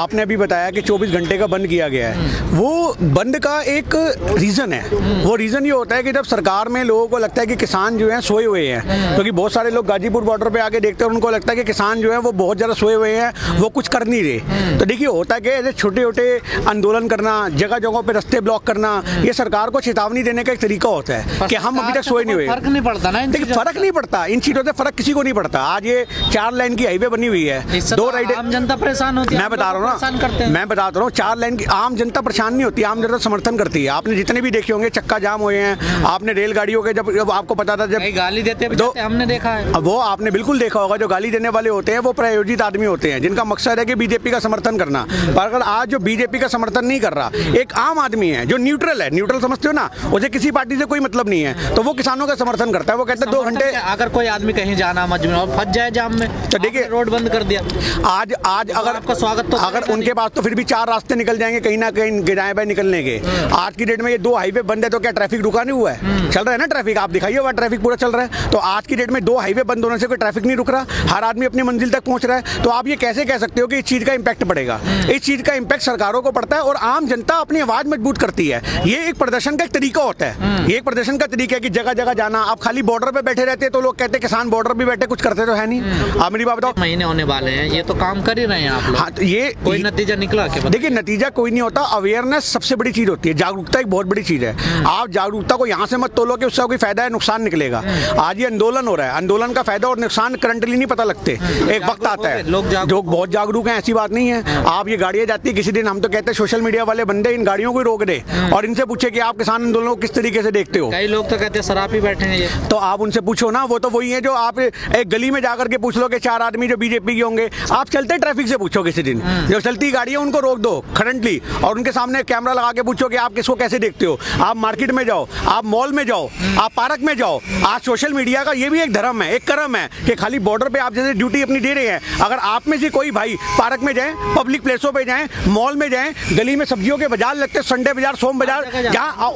आपने अभी बताया कि 24 घंटे का बंद किया गया है, वो बंद का एक रीज़न है। वो रीज़न ये होता है कि जब सरकार में लोगों को लगता है कि किसान जो हैं सोए हुए हैं, क्योंकि बहुत सारे लोग गाजीपुर बॉर्डर पे आके देखते हैं, उनको लगता है कि किसान जो है वो बहुत ज़्यादा सोए हुए हैं, वो कुछ कर नहीं रहे। तो देखिए होता क्या है, ऐसे छोटे छोटे आंदोलन करना, जगह जगह पे रास्ते ब्लॉक करना, ये सरकार को चेतावनी देने का एक तरीका होता है कि हम अभी तक सोए नहीं हुए। फर्क नहीं पड़ता ना, देखिए फर्क नहीं पड़ता, इन चीज़ों से फर्क किसी को नहीं पड़ता। आज ये 4 लाइन की हाईवे बनी हुई है, 2 राइड, आम जनता परेशान होती है। मैं बता रहा हूँ ना, मैं बता रहा हूँ 4 लाइन की आम जनता परेशान नहीं होती, आम जनता समर्थन करती है। आपने जितने भी देखे होंगे चक्का जाम हुए हैं, आपने रेलगाड़ियों के जब आपको पता था, जब गाली देते हैं हमने देखा है, वो आपने बिल्कुल देखा होगा, जो गाली देने वाले होते हैं वो प्रायोजित आदमी होते हैं, जिनका मकसद है कि बीजेपी का समर्थन करना। पर अगर आज जो बीजेपी का समर्थन नहीं कर रहा, एक आम आदमी है जो न्यूट्रल है, न्यूट्रल समझते हो ना, उसे किसी पार्टी से कोई मतलब नहीं है, तो वो किसानों का समर्थन करता है। वो कहता है 2 घंटे, अगर कोई आदमी कहीं जाना मजबूर और फंस जाए जाम में, तो देखिए रोड बंद कर दिया। आज अगर आपका स्वागत, तो अगर उनके पास तो फिर भी 4 रास्ते निकल जाएंगे कहीं ना कहीं गिराए बाय निकलने के। आज की डेट में ये 2 हाईवे बंद है, तो क्या ट्रैफिक रुका नहीं हुआ है? चल रहा है ना ट्रैफिक, आप दिखाइए वहाँ ट्रैफिक पूरा चल रहा है। तो आज की डेट में 2 हाईवे बंद होने से कोई ट्रैफिक नहीं रुक रहा, हर आदमी अपनी मंजिल तक पहुंच रहा है। तो आप ये कैसे कह सकते हो कि इस चीज का इंपैक्ट पड़ेगा? इस चीज का इंपैक्ट सरकारों को पड़ता है और आम जनता अपनी आवाज मजबूत करती है। ये एक प्रदर्शन का एक तरीका होता है, ये एक प्रदर्शन का तरीका है कि जगह जगह जाना। आप खाली बॉर्डर पे बैठे रहते तो लोग कहते किसान बॉर्डर पे बैठे कुछ करते तो है नहीं। आप मेरी बात बताओ, महीने होने वाले हैं, ये तो काम कर ही रहे हैं आप लोग। हाँ, तो ये कोई नतीजा निकला क्या? देखिए नतीजा कोई नहीं होता, अवेयरनेस सबसे बड़ी चीज होती है, जागरूकता एक बहुत बड़ी चीज है। आप जागरूकता को यहाँ से मत तोलो कि उससे कोई फायदा है नुकसान निकलेगा। आज ये आंदोलन हो रहा है, आंदोलन का फायदा और नुकसान करंटली नहीं पता लगते, एक वक्त आता है। लोग बहुत जागरूक हैं, ऐसी बात नहीं है। आप ये गाड़ियां जाती है, किसी दिन हम तो कहते हैं सोशल मीडिया वाले बंदे इन गाड़ियों को रोक दे और इनसे पूछे कि आप किसान आंदोलन को किस तरीके से देखते हो। कई लोग तो कहते हैं शराब ही बैठे हैं ये, तो आप उनसे पूछो ना, वो तो वही है जो आप एक गली में जाकर के पूछ लो कि 4 आदमी जो बीजेपी के होंगे, आप चलते ट्रैफिक से पूछो किसी दिन, जो चलती गाड़ी है उनको रोक दो करंटली और उनके सामने कैमरा लगा के पूछो कि आप किसको कैसे देखते हो। आप मार्केट में जाओ, आप मॉल में जाओ, आप पार्क में जाओ। आज सोशल मीडिया का ये भी एक धर्म है, एक कर्म है कि खाली बॉर्डर पे आप जैसे ड्यूटी अपनी दे रहे हैं, अगर आप में से कोई भाई पार्क में जाए, पब्लिक प्लेसों पे जाएं, मॉल में जाएं, गली में सब्जियों के बाजार लगते, संडे बाजार, सोम बाजार, जहाँ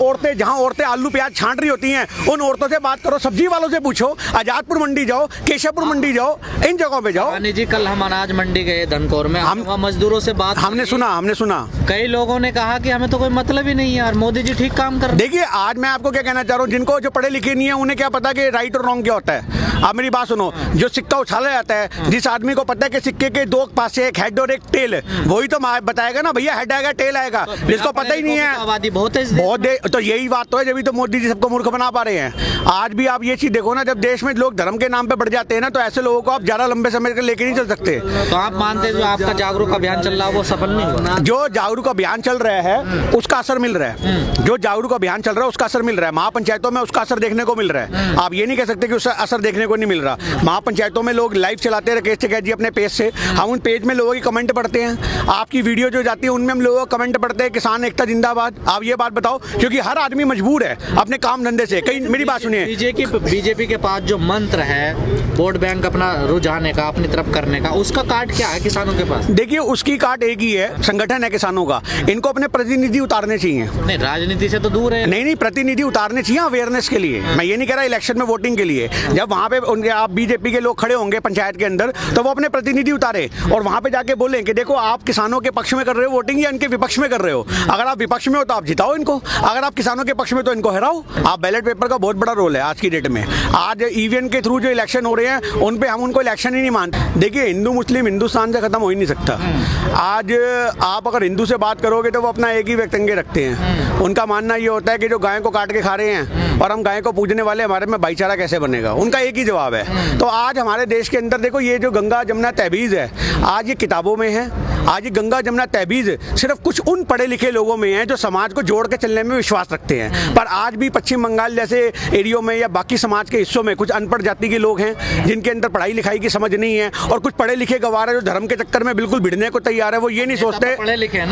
औरतें आलू प्याज छांट रही होती हैं, उन औरतों से बात करो, सब्जी वालों से पूछो, आजादपुर मंडी जाओ, केशवपुर मंडी जाओ, इन जगहों पे जाओ। जी कल हम अनाज मंडी गए धनकौर में, हम मजदूरों से बात हमने सुना कई लोगों ने कहा कि हमें तो कोई मतलब ही नहीं है और मोदी जी ठीक काम कर रहे हैं। देखिए आज मैं आपको क्या कहना चाह रहा हूँ, जिनको जो पढ़े लिखे नहीं है उन्हें क्या पता कि राइट और रॉन्ग क्या होता है। आप मेरी बात सुनो, जो सिक्का उछाला जाता है, जिस आदमी को पता है कि सिक्के के 2 पासे, एक हेड और एक टेल, वही तो बताएगा ना भैया हेड आएगा टेल आएगा। जिसको पता ही नहीं है, आबादी बहुत है, तो यही बात तो है, जब तो मोदी जी सबको मूर्ख बना पा रहे हैं। आज भी आप ये चीज देखो ना, जब देश में लोग धर्म के नाम पे बढ़ जाते हैं ना, तो ऐसे लोगों को आप ज्यादा लंबे समय तक लेके नहीं चल सकते। तो आप मानते हैं जो आपका जागरूक अभियान चल रहा है वो सफल नहीं हुआ? जो जागरूक अभियान चल रहा है उसका असर मिल रहा है, जो जागरूक अभियान चल रहा है उसका असर मिल रहा है। महापंचायतों में उसका असर देखने को मिल रहा है। आप ये नहीं कह सकते कि उसका असर देखने को नहीं मिल रहा। महापंचायतों में लोग लाइव चलाते हैं राकेश टिकैत जी अपने पेज से, हम उन पेज में लोगों की कमेंट पढ़ते हैं, आपकी वीडियो जो जाती है उनमें हम लोगों को कमेंट पढ़ते हैं किसान एकता जिंदाबाद। आप ये बात बताओ, क्योंकि हर आदमी मजबूर है अपने काम धंधे से। कहीं मेरी बात सुनिए, बीजेपी के पास जो मंत्र है वोट बैंक अपना रुझाने का, अपनी तरफ करने का, उसका कार्ड क्या है किसानों के पास? देखिए उसकी कार्ड एक ही है, संगठन है किसानों का। इनको अपने प्रतिनिधि उतारने चाहिए। नहीं राजनीति से तो दूर है। नहीं प्रतिनिधि उतारने चाहिए अवेयरनेस के लिए। मैं ये नहीं कह रहा इलेक्शन में वोटिंग के लिए। जब वहाँ पे आप बीजेपी के लोग खड़े होंगे पंचायत के अंदर, तो वो अपने प्रतिनिधि उतारे और वहाँ पे जाके बोलें कि देखो आप किसानों के पक्ष में कर रहे हो वोटिंग या इनके विपक्ष में कर रहे हो। अगर आप विपक्ष में हो तो आप जिताओ इनको, अगर आप किसानों के पक्ष में तो इनको हराओ। आप बैलेट पेपर का बहुत बड़ा रोल है आज की डेट में। आज ईवीएम के थ्रू जो इलेक्शन हो रहे हैं उन पे हम उनको इलेक्शन ही नहीं मानते। देखिए हिंदू मुस्लिम हिंदुस्तान से खत्म हो ही नहीं सकता। आज आप अगर हिंदू से बात करोगे तो वो अपना एक ही व्यक्तिंग रखते हैं। उनका मानना ये होता है कि जो गाय को काट के खा रहे हैं और हम गाय को पूजने वाले, हमारे में भाईचारा कैसे बनेगा, उनका एक ही जवाब है। तो आज हमारे देश के अंदर देखो ये जो गंगा जमुना तहबीज है, आज ये किताबों में है। आज ये गंगा जमुना तहबीज सिर्फ कुछ उन पढ़े लिखे लोगों में है जो समाज को जोड़ के चलने में विश्वास रखते हैं। पर आज भी पश्चिम बंगाल जैसे एरियो में या बाकी समाज के हिस्सों में कुछ अनपढ़ जाति के लोग हैं जिनके अंदर पढ़ाई लिखाई की समझ नहीं है, और कुछ पढ़े लिखे गवार है जो धर्म के चक्कर में बिल्कुल भिड़ने को तैयार है। वो ये नहीं सोचते, पढ़े लिखे हैं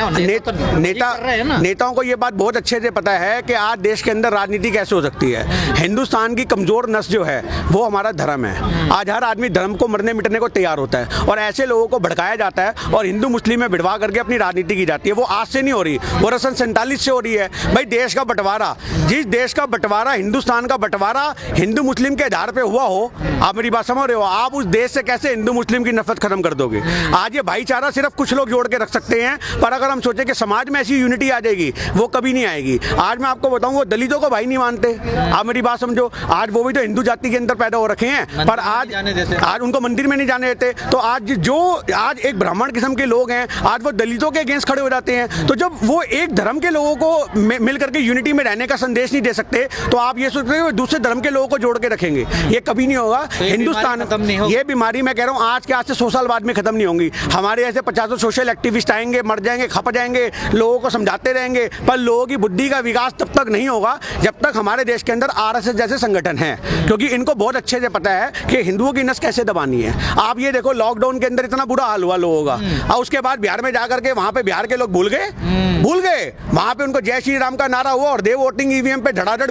ना, नेताओं को ये बात बहुत अच्छे से पता है कि आज देश के अंदर राजनीति कैसे हो सकती है। हिंदुस्तान की कमजोर नस जो है वो हमारा धर्म है। आज हर आदमी धर्म को मरने मिटने को तैयार होता है और ऐसे लोगों को भड़काया जाता है और हिंदू मुस्लिम मुस्लिम में भिड़वा करके अपनी राजनीति की जाती है। वो आज से नहीं हो रही, वो सन 47 से हो रही है। भाई देश का बंटवारा, जिस देश का बंटवारा, हिंदुस्तान का बंटवारा हिंदू मुस्लिम के आधार पे हुआ हो, आप मेरी बात समझ रहे हो, आप उस देश से कैसे हिंदू मुस्लिम की नफरत खत्म कर दोगे? आज ये भाईचारा सिर्फ कुछ लोग जोड़ के रख सकते हैं, पर अगर हम सोचे कि समाज में ऐसी यूनिटी आ जाएगी, वो कभी नहीं आएगी। आज मैं आपको बताऊं, वो दलितों को भाई नहीं मानते, आप मेरी बात समझो। आज वो भी तो हिंदू जाति के अंदर पैदा हो रखे हैं, पर आज उनको मंदिर में नहीं जाने देते। तो आज एक ब्राह्मण किस्म के लोग हैं, आज वो दलितों के अगेंस्ट खड़े हो जाते हैं। तो जब वो एक धर्म के लोगों को मिल करके यूनिटी में रहने का संदेश नहीं दे सकते, तो आप ये सोच रहे हो दूसरे धर्म के लोगों को जोड़ के रखेंगे, ये कभी नहीं होगा। हिंदुस्तान ये बीमारी, मैं कह रहा हूँ, आज के 100 साल बाद में खत्म नहीं होंगी। हमारे ऐसे 50 सोशल एक्टिविस्ट आएंगे, मर जाएंगे, खप जाएंगे, लोगों को समझाते रहेंगे, पर लोगों की बुद्धि का विकास तब तक नहीं होगा जब तक हमारे देश के अंदर आरएसएस जैसे संगठन हैं, क्योंकि इनको बहुत अच्छे से पता है कि हिंदुओं की नस कैसे दबानी है। आप ये देखो, लॉकडाउन के अंदर इतना बुरा हाल हुआ लोगों का, और उसके बाद बिहार में जाकर के वहां पे बिहार के लोग भूल गए। वहां पे उनको जय श्री राम का नारा हुआ और दे वोटिंग ईवीएम पे धड़ाधड़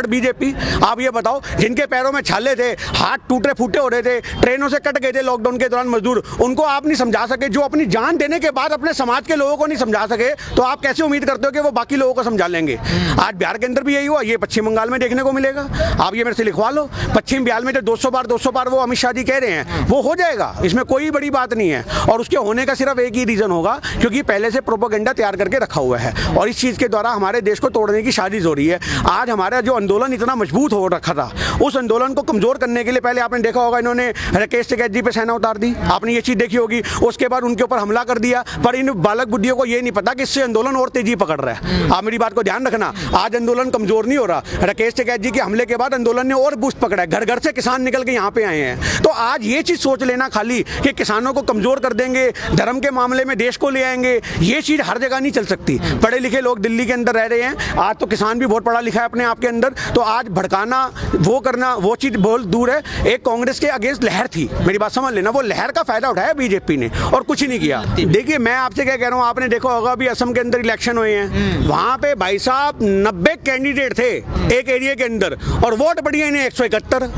बीजेपी। आप ये बताओ, जिनके पैरों में छाले थे, हाथ टूटे फूटे हो रहे थे, ट्रेनों से कट गए थे लॉकडाउन के दौरान मजदूर, उनको आप नहीं समझा सके। जो अपनी जान देने के बाद अपने समाज के लोगों को नहीं समझा सके, तो आप कैसे उम्मीद करते हो कि वो बाकी लोगों को समझा लेंगे? आज बिहार के अंदर भी यही हुआ, ये पश्चिम बंगाल में देखने को मिलेगा। आप ये मेरे से लिखवा लो, पश्चिम बंगाल में जो 200 बार वो अमित शाह जी कह रहे हैं, वो हो जाएगा, इसमें कोई बड़ी बात नहीं है। और उसके होने का सिर्फ एक ही रीजन होगा, क्योंकि पहले से प्रोपेगेंडा तैयार करके रखा हुआ है, और इस चीज के द्वारा हमारे देश को तोड़ने की साजिश हो रही है। आज हमारा जो आंदोलन इतना मजबूत हो रखा था, उस आंदोलन को कमजोर करने के लिए पहले आपने देखा होगा, इन्होंने राकेश टिकैत जी पे सेना उतार दी, आपने ये चीज देखी होगी। उसके बाद उनके ऊपर हमला कर दिया, पर इन बालक बुद्धियों को ये नहीं पता कि इससे आंदोलन और तेजी पकड़ रहा है। आप मेरी बात को ध्यान रखना, आज आंदोलन कमजोर नहीं हो रहा। राकेश टिकैत जी के हमले के बाद आंदोलन ने और बूस्ट पकड़ा है, घर घर से किसान निकल के यहाँ पे आए हैं। तो आज ये चीज सोच लेना खाली कि किसानों को कमजोर कर देंगे, धर्म के मामले में देश को ले आएंगे, ये चीज हर जगह नहीं चल सकती। पढ़े लिखे लोग दिल्ली के अंदर रह रहे हैं, आज तो किसान भी बहुत पढ़ा लिखा है अपने आप के अंदर, तो आज भड़काना, वो करना, वो चीज बहुत दूर है। एक कांग्रेस के अगेंस्ट लहर थी, मेरी बात समझ लेना, वो लहर का फायदा उठाया बीजेपी ने और कुछ ही नहीं किया। देखिए, मैं आपसे क्या कह रहा हूँ, आपने देखा होगा अभी असम के अंदर इलेक्शन हुए हैं, वहां पे भाई साहब 90 कैंडिडेट थे एक एरिया के अंदर, और वोट पड़ी है इन्हें 171।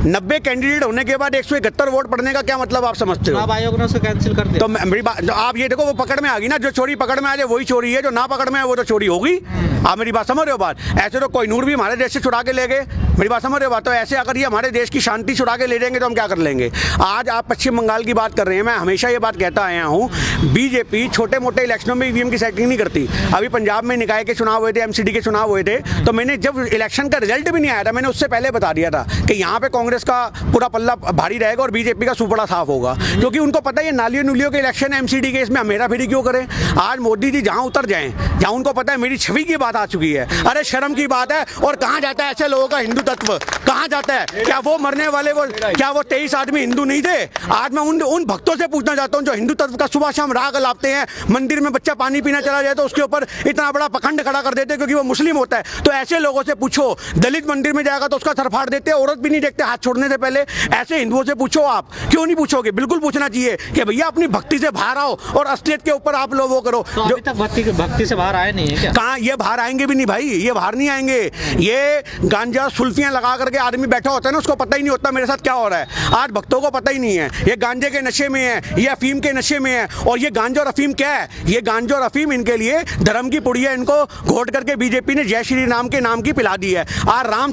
90 कैंडिडेट होने के बाद 171 वोट पड़ने का क्या मतलब आप समझते हो? आयोग ने उसको कैंसिल कर दिया। तो मेरी बात, आप ये देखो, वो पकड़ में आ गई ना, जो चोरी पकड़ में आ जाए वही चोरी है, जो ना पकड़ में है वो तो चोरी होगी। आप मेरी बात समझ रहे हो बात? ऐसे तो कोई नूर भी हमारे देश से छुड़ा के ले गए, मेरी बात समझ रहे हो बात? तो ऐसे अगर ये हमारे देश की शांति छुड़ा के ले जाएंगे तो हम क्या कर लेंगे? आज आप पश्चिम बंगाल की बात कर रहे हैं, मैं हमेशा ये बात कहता आया हूँ, बीजेपी छोटे मोटे इलेक्शनों में ईवीएम की सेटिंग नहीं करती। अभी पंजाब में निकाय के चुनाव हुए थे, एमसीडी के चुनाव हुए थे, तो मैंने जब इलेक्शन का रिजल्ट भी नहीं आया था, मैंने उससे पहले बता दिया था कि यहाँ पे कांग्रेस का पूरा पल्ला भारी रहेगा और बीजेपी का सुपड़ा साफ होगा, क्योंकि उनको पता है ये नालियों नुलियों के इलेक्शन है, एमसीडी के, इसमें मेरा फिरी क्यों करें? आज मोदी जी जहां उतर जाएं, जहां उनको पता है मेरी छवि की बात आ चुकी है, अरे शर्म की बात है। और कहां जाता है ऐसे लोगों का हिंदू तत्व, कहां जाता है? क्या वो मरने वाले, वो क्या वो 23 आदमी हिंदू नहीं थे? आज मैं उन भक्तों से पूछना चाहता हूं जो हिंदू तत्व का सुबह शाम राग लाते हैं, मंदिर में बच्चा पानी पीना चला जाए तो उसके ऊपर इतना बड़ा पखंड खड़ा कर देते हैं क्योंकि वो मुस्लिम होता है। तो ऐसे लोगों से पूछो, दलित मंदिर में जाएगा तो उसका सर फाड़ देते हैं, औरत भी नहीं देखते हाथ छोड़ने से पहले। ऐसे हिंदुओं से पूछो, आप क्यों नहीं पूछोगे? बिल्कुल पूछना चाहिए कि भैया अपनी भक्ति से बाहर आओ और असलियत के ऊपर आप लोग वो करो। तो अभी तक भक्ति से बाहर आए नहीं है क्या? कहाँ, ये बाहर आएंगे भी नहीं भाई, ये बाहर नहीं आएंगे। ये गांजा सुल्फियां लगा करके आदमी बैठा होता है ना, उसको पता ही नहीं होता मेरे साथ क्या हो रहा है। आज भक्तों को पता ही नहीं है, ये गांजे के नशे में है, ये अफीम के नशे में है। और ये गांजा और अफीम क्या है? ये गांजा और अफीम इनके लिए धर्म की पुड़िया, इनको घोट करके बीजेपी ने जय श्री राम के नाम की पिला दी है। आज राम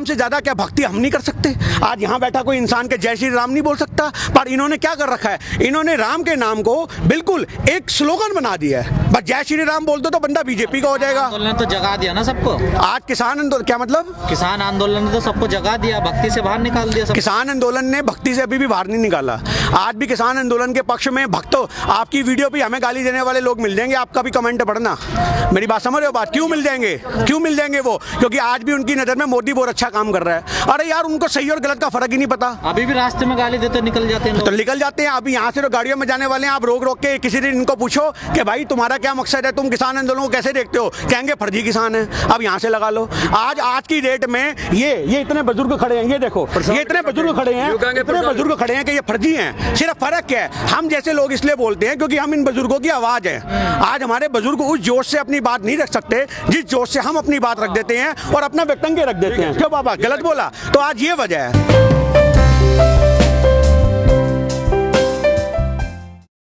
से ज्यादा क्या भक्ति हम नहीं कर सकते? आज यहाँ बैठा कोई इंसान के जय श्री राम नहीं बोल सकता, पर इन्होंने क्या कर रखा है, इन्होंने राम के नाम को बिल्कुल एक स्लोगन बना दिया है। बस जय श्री राम बोल दो तो बंदा बीजेपी का हो जाएगा। आंदोलन तो जगा दिया ना सबको। आज किसान आंदोलन, क्या मतलब? किसान आंदोलन ने तो सबको जगा दिया, भक्ति से बाहर निकाल दिया। किसान आंदोलन ने भक्ति से अभी भी बाहर नहीं निकाला। आज भी किसान आंदोलन के पक्ष में भक्तों, आपकी वीडियो पे हमें गाली देने वाले लोग मिल जाएंगे, आपका भी कमेंट पढ़ना। मेरी बात समझ रहे हो बात? क्यों मिल जाएंगे? क्यों मिल जाएंगे वो? क्योंकि आज भी उनकी नजर में मोदी बहुत अच्छा काम कर रहा है। अरे यार, उनको सही और गलत का फर्क ही नहीं पता। अभी भी रास्ते में गाली देते निकल जाते हैं, तो निकल जाते हैं। अभी यहाँ से तो गाड़ियों में जाने वाले हैं, आप रोक रोक के किसी दिन इनको पूछो कि भाई तुम्हारा क्या मकसद है, तुम किसान आंदोलन को कैसे देखते हो? कहेंगे फर्जी किसान है। अब यहाँ से लगा लो। आज की डेट में ये इतने बुजुर्ग खड़े हैं, ये देखो, ये इतने बुजुर्ग खड़े हैं, इतने बुजुर्ग खड़े हैं कि ये फर्जी हैं। सिर्फ फर्क क्या है, हम जैसे लोग इसलिए बोलते हैं क्योंकि हम इन बुजुर्गों की आवाज है। आज हमारे बुजुर्ग उस जोश से अपनी बात नहीं रख सकते जिस जोश से हम अपनी बात रख देते हैं और अपना व्यक्तंग रख देते हैं। क्यों बाबा, गलत बोला? तो आज ये वजह है।